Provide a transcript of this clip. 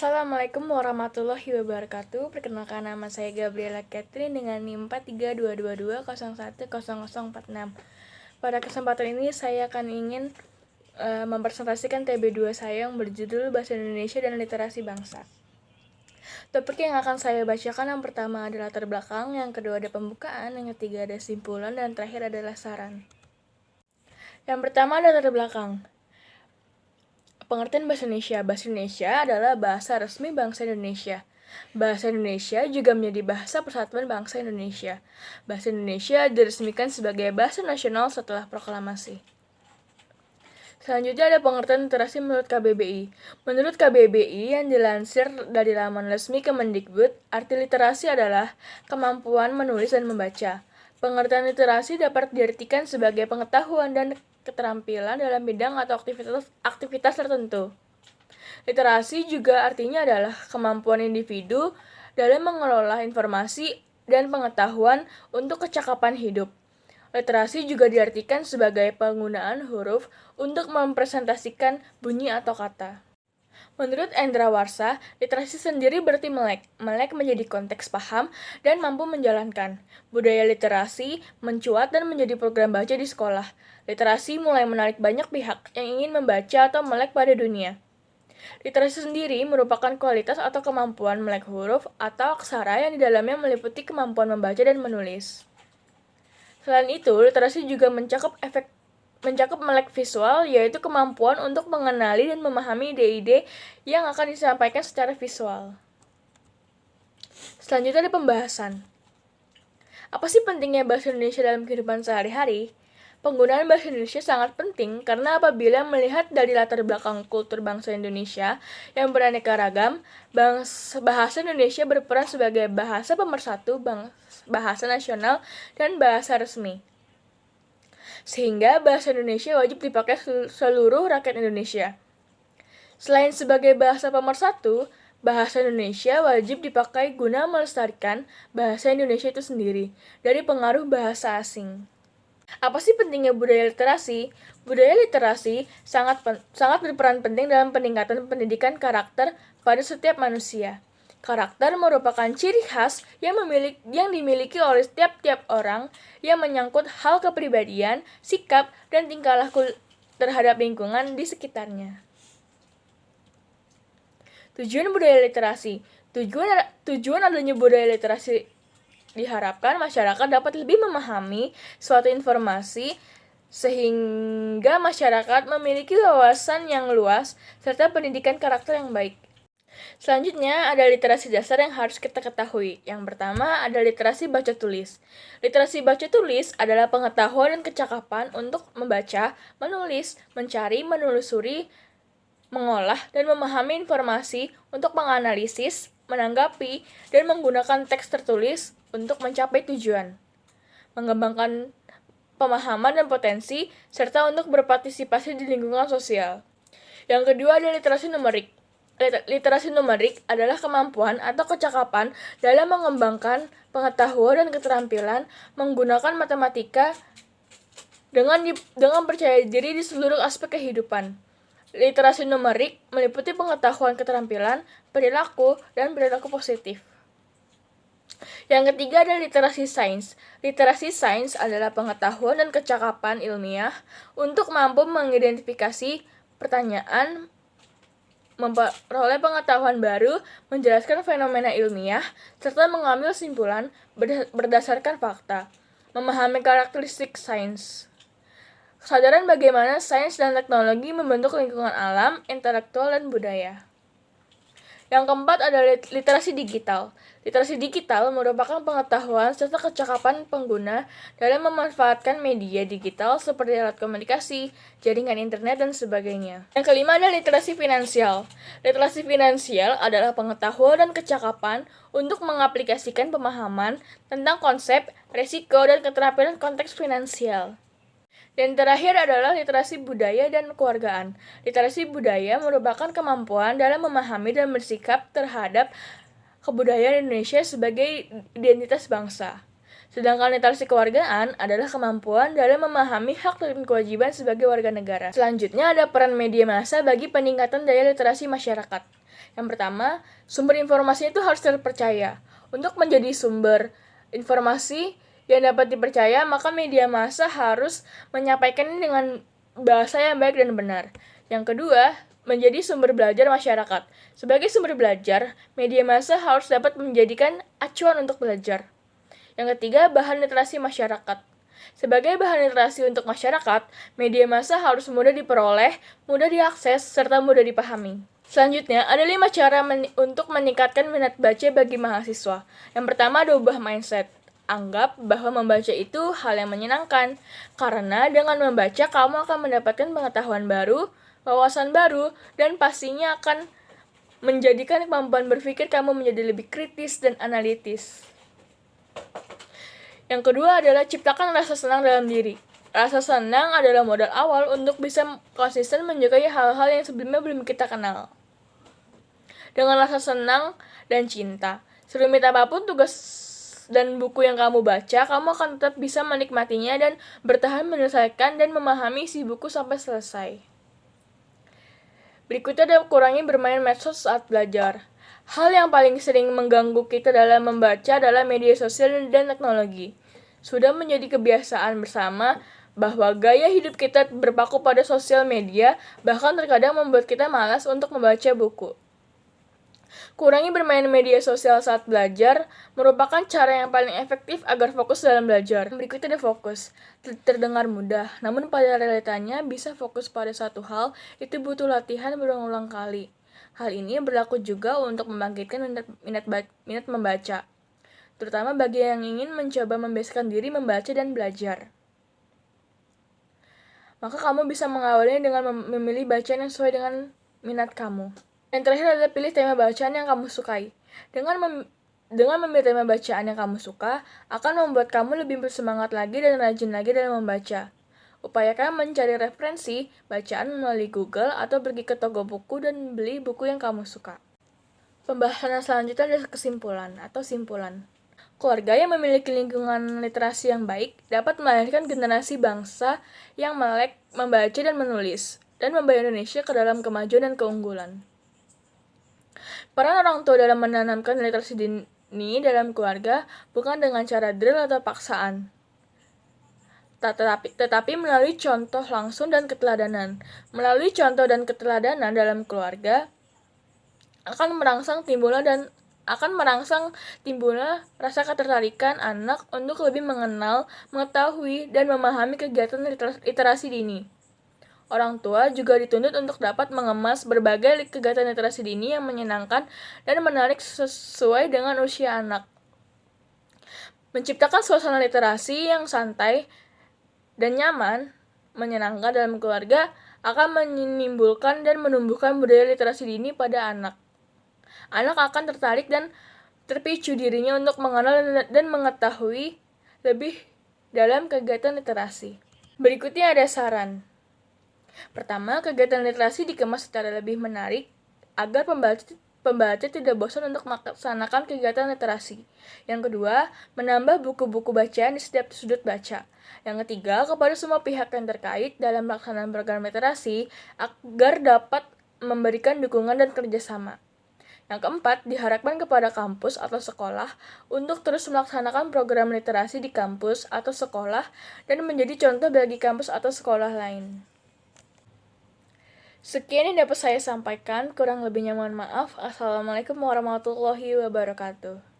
Assalamualaikum warahmatullahi wabarakatuh. Perkenalkan, nama saya Gabriela Catherine dengan NIM 4322210046. Pada kesempatan ini saya akan ingin mempresentasikan TB2 saya yang berjudul Bahasa Indonesia dan Literasi Bangsa. Topik yang akan saya bacakan yang pertama adalah latar belakang, yang kedua ada pembukaan, yang ketiga ada simpulan, dan terakhir adalah saran. Yang pertama adalah latar belakang. Pengertian bahasa Indonesia. Bahasa Indonesia adalah bahasa resmi bangsa Indonesia. Bahasa Indonesia juga menjadi bahasa persatuan bangsa Indonesia. Bahasa Indonesia diresmikan sebagai bahasa nasional setelah proklamasi. Selanjutnya ada pengertian literasi menurut KBBI. Menurut KBBI yang dilansir dari laman resmi Kemendikbud, arti literasi adalah kemampuan menulis dan membaca. Pengertian literasi dapat diartikan sebagai pengetahuan dan keterampilan dalam bidang atau aktivitas tertentu. Literasi juga artinya adalah kemampuan individu dalam mengelola informasi dan pengetahuan untuk kecakapan hidup. Literasi juga diartikan sebagai penggunaan huruf untuk mempresentasikan bunyi atau kata. Menurut Endra Warsa, literasi sendiri berarti melek. Melek menjadi konteks paham dan mampu menjalankan. Budaya literasi mencuat dan menjadi program baca di sekolah. Literasi mulai menarik banyak pihak yang ingin membaca atau melek pada dunia. Literasi sendiri merupakan kualitas atau kemampuan melek huruf atau aksara yang di dalamnya meliputi kemampuan membaca dan menulis. Selain itu, literasi juga mencakup melek visual, yaitu kemampuan untuk mengenali dan memahami ide-ide yang akan disampaikan secara visual. Selanjutnya ada pembahasan. Apa sih pentingnya bahasa Indonesia dalam kehidupan sehari-hari? Penggunaan bahasa Indonesia sangat penting karena apabila melihat dari latar belakang kultur bangsa Indonesia yang beraneka ragam, bahasa Indonesia berperan sebagai bahasa pemersatu, bahasa nasional, dan bahasa resmi. Sehingga bahasa Indonesia wajib dipakai seluruh rakyat Indonesia. Selain sebagai bahasa pemersatu, bahasa Indonesia wajib dipakai guna melestarikan bahasa Indonesia itu sendiri dari pengaruh bahasa asing. Apa sih pentingnya budaya literasi? Budaya literasi sangat berperan penting dalam peningkatan pendidikan karakter pada setiap manusia. Karakter merupakan ciri khas yang dimiliki oleh tiap-tiap orang yang menyangkut hal kepribadian, sikap, dan tingkah laku terhadap lingkungan di sekitarnya. Tujuan budaya literasi. Tujuan adanya budaya literasi diharapkan masyarakat dapat lebih memahami suatu informasi sehingga masyarakat memiliki wawasan yang luas serta pendidikan karakter yang baik. Selanjutnya ada literasi dasar yang harus kita ketahui. Yang pertama ada literasi baca tulis. Literasi baca tulis adalah pengetahuan dan kecakapan untuk membaca, menulis, mencari, menelusuri, mengolah, dan memahami informasi untuk menganalisis, menanggapi, dan menggunakan teks tertulis untuk mencapai tujuan, mengembangkan pemahaman dan potensi, serta untuk berpartisipasi di lingkungan sosial. Yang kedua ada literasi numerik. Literasi numerik adalah kemampuan atau kecakapan dalam mengembangkan pengetahuan dan keterampilan menggunakan matematika dengan percaya diri di seluruh aspek kehidupan. Literasi numerik meliputi pengetahuan keterampilan, perilaku, dan perilaku positif. Yang ketiga adalah literasi sains. Literasi sains adalah pengetahuan dan kecakapan ilmiah untuk mampu mengidentifikasi pertanyaan, memperoleh pengetahuan baru, menjelaskan fenomena ilmiah, serta mengambil kesimpulan berdasarkan fakta, memahami karakteristik sains. Kesadaran bagaimana sains dan teknologi membentuk lingkungan alam, intelektual, dan budaya. Yang keempat adalah literasi digital. Literasi digital merupakan pengetahuan serta kecakapan pengguna dalam memanfaatkan media digital seperti alat komunikasi, jaringan internet, dan sebagainya. Yang kelima adalah literasi finansial. Literasi finansial adalah pengetahuan dan kecakapan untuk mengaplikasikan pemahaman tentang konsep, risiko, dan keterampilan konteks finansial. Dan terakhir adalah literasi budaya dan kewargaan. Literasi budaya merupakan kemampuan dalam memahami dan bersikap terhadap kebudayaan Indonesia sebagai identitas bangsa. Sedangkan literasi kewargaan adalah kemampuan dalam memahami hak dan kewajiban sebagai warga negara. Selanjutnya ada peran media massa bagi peningkatan daya literasi masyarakat. Yang pertama, sumber informasinya itu harus terpercaya. Untuk menjadi sumber informasi yang dapat dipercaya, maka media massa harus menyampaikannya dengan bahasa yang baik dan benar. Yang kedua, menjadi sumber belajar masyarakat. Sebagai sumber belajar, media massa harus dapat menjadikan acuan untuk belajar. Yang ketiga, bahan literasi masyarakat. Sebagai bahan literasi untuk masyarakat, media massa harus mudah diperoleh, mudah diakses, serta mudah dipahami. Selanjutnya, ada 5 cara untuk meningkatkan minat baca bagi mahasiswa. Yang pertama, ada ubah mindset. Anggap bahwa membaca itu hal yang menyenangkan, karena dengan membaca kamu akan mendapatkan pengetahuan baru, wawasan baru, dan pastinya akan menjadikan kemampuan berpikir kamu menjadi lebih kritis dan analitis. Yang kedua adalah ciptakan rasa senang dalam diri. Rasa senang adalah modal awal untuk bisa konsisten menyukai hal-hal yang sebelumnya belum kita kenal. Dengan rasa senang dan cinta, serumit apapun tugas dan buku yang kamu baca, kamu akan tetap bisa menikmatinya dan bertahan menyelesaikan dan memahami isi buku sampai selesai. Berikutnya adalah kurangi bermain medsos saat belajar. Hal yang paling sering mengganggu kita dalam membaca adalah media sosial dan teknologi. Sudah menjadi kebiasaan bersama bahwa gaya hidup kita berpaku pada sosial media, bahkan terkadang membuat kita malas untuk membaca buku. Kurangi bermain media sosial saat belajar merupakan cara yang paling efektif agar fokus dalam belajar. Berikutnya ada fokus. Terdengar mudah, namun pada realitanya bisa fokus pada satu hal itu butuh latihan berulang-ulang kali. Hal ini berlaku juga untuk membangkitkan minat membaca, terutama bagi yang ingin mencoba membiasakan diri membaca dan belajar. Maka kamu bisa mengawalinya dengan memilih bacaan yang sesuai dengan minat kamu. Yang terakhir adalah pilih tema bacaan yang kamu sukai. Dengan memilih tema bacaan yang kamu suka, akan membuat kamu lebih bersemangat lagi dan rajin lagi dalam membaca. Upayakan mencari referensi bacaan melalui Google atau pergi ke toko buku dan beli buku yang kamu suka. Pembahasan selanjutnya adalah kesimpulan atau simpulan. Keluarga yang memiliki lingkungan literasi yang baik dapat melahirkan generasi bangsa yang melek membaca dan menulis, dan membawa Indonesia ke dalam kemajuan dan keunggulan. Peran orang tua dalam menanamkan literasi dini dalam keluarga bukan dengan cara drill atau paksaan, tetapi melalui contoh langsung dan keteladanan. Melalui contoh dan keteladanan dalam keluarga akan merangsang timbulnya rasa ketertarikan anak untuk lebih mengenal, mengetahui, dan memahami kegiatan literasi dini. Orang tua juga dituntut untuk dapat mengemas berbagai kegiatan literasi dini yang menyenangkan dan menarik sesuai dengan usia anak. Menciptakan suasana literasi yang santai dan nyaman, menyenangkan dalam keluarga akan menimbulkan dan menumbuhkan budaya literasi dini pada anak. Anak akan tertarik dan terpicu dirinya untuk mengenal dan mengetahui lebih dalam kegiatan literasi. Berikutnya ada saran. Pertama, kegiatan literasi dikemas secara lebih menarik agar pembaca tidak bosan untuk melaksanakan kegiatan literasi. Yang kedua, menambah buku-buku bacaan di setiap sudut baca. Yang ketiga, kepada semua pihak yang terkait dalam pelaksanaan program literasi agar dapat memberikan dukungan dan kerjasama. Yang keempat, diharapkan kepada kampus atau sekolah untuk terus melaksanakan program literasi di kampus atau sekolah dan menjadi contoh bagi kampus atau sekolah lain. Sekian yang dapat saya sampaikan, kurang lebihnya mohon maaf. Assalamualaikum warahmatullahi wabarakatuh.